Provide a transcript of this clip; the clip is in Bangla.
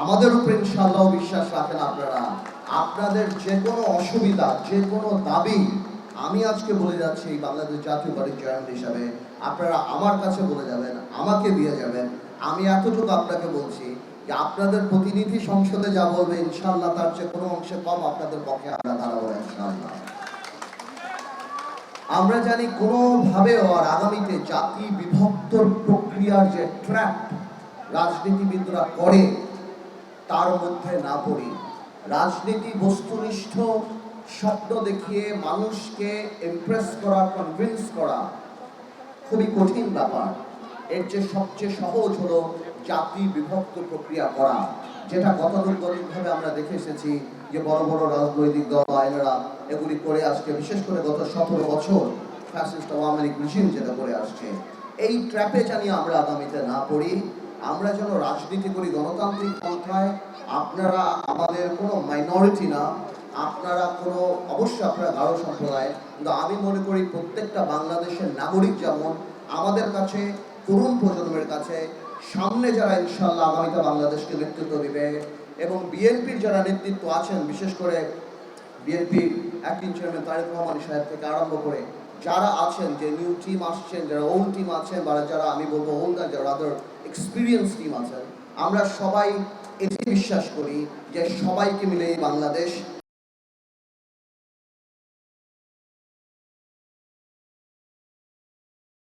আমাদের উপরে ইনশাআল্লাহ বিশ্বাস রাখেন আপনারা। আপনাদের যে কোনো অসুবিধা, যে কোনো দাবি আমি আজকে বলে যাচ্ছি এই বাংলাদেশ জাতীয় পার্টির চেয়ারম্যান হিসাবে, আপনারা আমার কাছে বলে যাবেন, আমাকে দিয়ে যাবেন। আমি এতটুকু আপনাকে বলছি যে আপনাদের প্রতিনিধি সংসদে যা বলবে ইনশাআল্লাহ তার চেয়ে কোনো অংশে কম আপনাদের পক্ষে আমরা দাঁড়াবো ইনশাআল্লাহ। আমরা জানি কোনোভাবেও আর আগামীতে জাতি বিভক্তর প্রক্রিয়ার যে ট্র্যাপ রাজনীতিবিদরা করে তার মধ্যে না পড়ি। রাজনীতি বস্তুনিষ্ঠ স্বপ্ন দেখিয়ে মানুষকে ইমপ্রেস করা, কনভিন্স করা খুবই কঠিন ব্যাপার। এর যে সবচেয়ে সহজ হলো জাতি বিভক্ত প্রক্রিয়া করা, যেটা গতানুগতিকভাবে আমরা দেখে এসেছি যে বড় বড় রাজনৈতিক দল আইনেরা এগুলি করে আসছে, বিশেষ করে গত 17 বছর ফ্যাসিস্ট আওয়ামী লীগ রিজিম যেটা করে আসছে। এই ট্র্যাপে জানি আমরা আগামীতে না পড়ি। আমরা যেন রাজনীতি করি গণতান্ত্রিক পন্থায়। আপনারা আমাদের কোনো মাইনরিটি না, আপনারা কোনো, অবশ্যই আপনারা গারো সম্প্রদায়, কিন্তু আমি মনে করি প্রত্যেকটা বাংলাদেশের নাগরিক যেমন আমাদের কাছে, তরুণ প্রজন্মের কাছে, সামনে যারা ইনশাআল্লাহ আগামীতে বাংলাদেশকে নেতৃত্ব দেবে এবং বিএনপির যারা নেতৃত্ব আছেন, বিশেষ করে বিএনপির অ্যাক্টিং চেয়ারম্যান তারেক রহমান সাহেব থেকে আরম্ভ করে যারা আছেন, যে নিউ টিম আসছেন, যারা ওল্ড টিম আছেন, বা যারা আমি বলবো ওল্ড না, যারা আদার এক্সপিরিয়েন্স টিম আছেন, আমরা সবাই এটি বিশ্বাস করি যে সবাইকে মিলে এই বাংলাদেশ